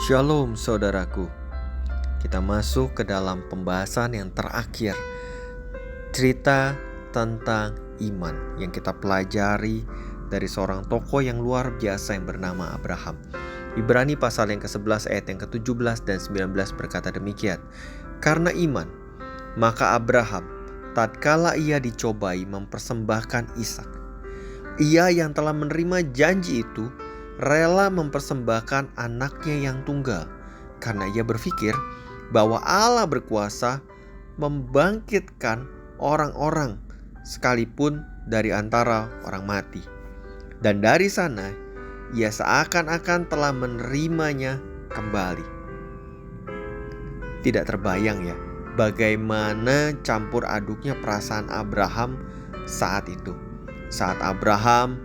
Shalom saudaraku. Kita masuk ke dalam pembahasan yang terakhir, cerita tentang iman yang kita pelajari dari seorang tokoh yang luar biasa yang bernama Abraham. Ibrani pasal yang ke-11 ayat yang ke-17 dan 19 berkata demikian. Karena iman, maka Abraham tatkala ia dicobai mempersembahkan Ishak, ia yang telah menerima janji itu rela mempersembahkan anaknya yang tunggal, karena ia berpikir bahwa Allah berkuasa membangkitkan orang-orang sekalipun dari antara orang mati. Dan dari sana ia seakan-akan telah menerimanya kembali. Tidak terbayang ya, bagaimana campur aduknya perasaan Abraham saat itu. Saat Abraham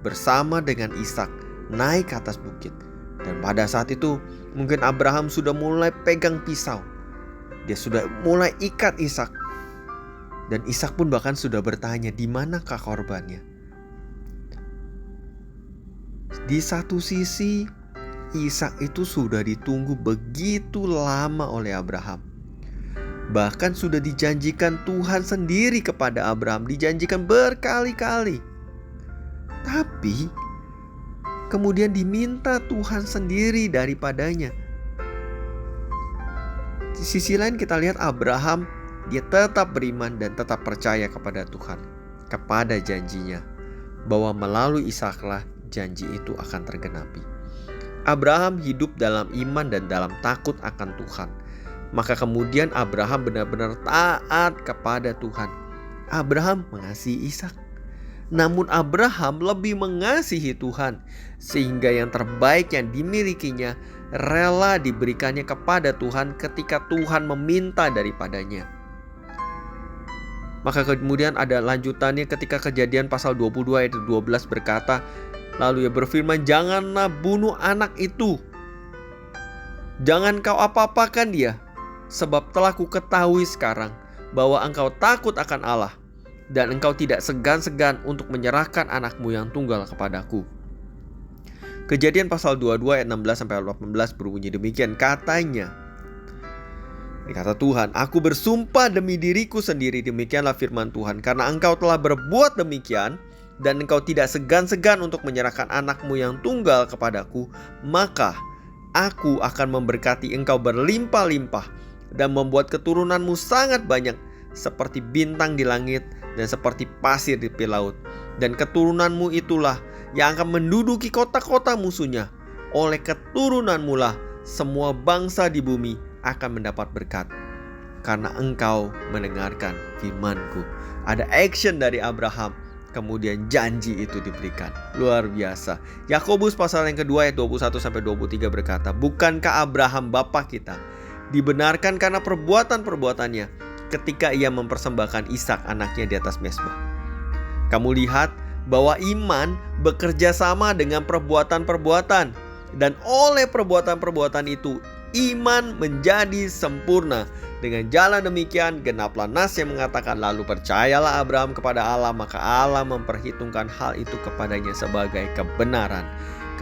bersama dengan Ishak naik ke atas bukit. Dan pada saat itu mungkin Abraham sudah mulai pegang pisau. Dia sudah mulai ikat Ishak. Dan Ishak pun bahkan sudah bertanya, di manakah korbannya? Di satu sisi Ishak itu sudah ditunggu begitu lama oleh Abraham. Bahkan sudah dijanjikan Tuhan sendiri kepada Abraham, dijanjikan berkali-kali. Tapi kemudian diminta Tuhan sendiri daripadanya. Di sisi lain kita lihat Abraham, dia tetap beriman dan tetap percaya kepada Tuhan, kepada janjinya, bahwa melalui Ishaklah janji itu akan tergenapi. Abraham hidup dalam iman dan dalam takut akan Tuhan. Maka kemudian Abraham benar-benar taat kepada Tuhan. Abraham mengasihi Ishak. Namun Abraham lebih mengasihi Tuhan, sehingga yang terbaik yang dimilikinya rela diberikannya kepada Tuhan ketika Tuhan meminta daripadanya. Maka kemudian ada lanjutannya ketika Kejadian pasal 22 ayat 12 berkata, lalu ia berfirman, janganlah bunuh anak itu, jangan kau apa-apakan dia, sebab telah ku ketahui sekarang bahwa engkau takut akan Allah, dan engkau tidak segan-segan untuk menyerahkan anakmu yang tunggal kepadaku. Kejadian pasal 22 ayat 16-18 berbunyi demikian. Katanya, kata Tuhan, aku bersumpah demi diriku sendiri, demikianlah firman Tuhan, karena engkau telah berbuat demikian, dan engkau tidak segan-segan untuk menyerahkan anakmu yang tunggal kepadaku, maka aku akan memberkati engkau berlimpah-limpah, dan membuat keturunanmu sangat banyak, seperti bintang di langit dan seperti pasir di tepi laut. Dan keturunanmu itulah yang akan menduduki kota-kota musuhnya. Oleh keturunanmu lah semua bangsa di bumi akan mendapat berkat, karena engkau mendengarkan firmanku. Ada action dari Abraham, kemudian janji itu diberikan. Luar biasa. Yakobus pasal yang kedua ayat 21-23 berkata, bukankah Abraham bapa kita dibenarkan karena perbuatan-perbuatannya ketika ia mempersembahkan Ishak anaknya di atas mezbah? Kamu lihat bahwa iman bekerja sama dengan perbuatan-perbuatan, dan oleh perbuatan-perbuatan itu iman menjadi sempurna. Dengan jalan demikian genaplah nas yang mengatakan, lalu percayalah Abraham kepada Allah, maka Allah memperhitungkan hal itu kepadanya sebagai kebenaran.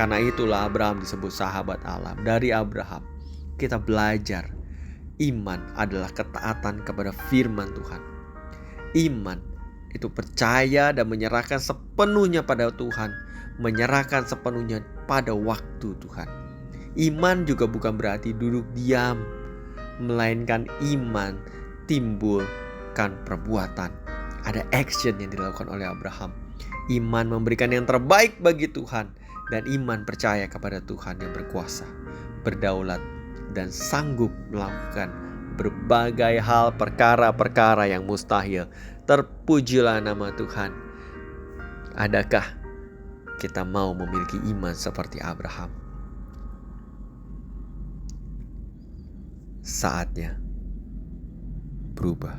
Karena itulah Abraham disebut sahabat Allah. Dari Abraham kita belajar iman adalah ketaatan kepada firman Tuhan. Iman itu percaya dan menyerahkan sepenuhnya pada Tuhan, menyerahkan sepenuhnya pada waktu Tuhan. Iman juga bukan berarti duduk diam, melainkan iman timbulkan perbuatan. Ada action yang dilakukan oleh Abraham. Iman memberikan yang terbaik bagi Tuhan, dan iman percaya kepada Tuhan yang berkuasa, berdaulat, dan sanggup melakukan berbagai hal, perkara-perkara yang mustahil. Terpujilah nama Tuhan. Adakah kita mau memiliki iman seperti Abraham? Saatnya berubah.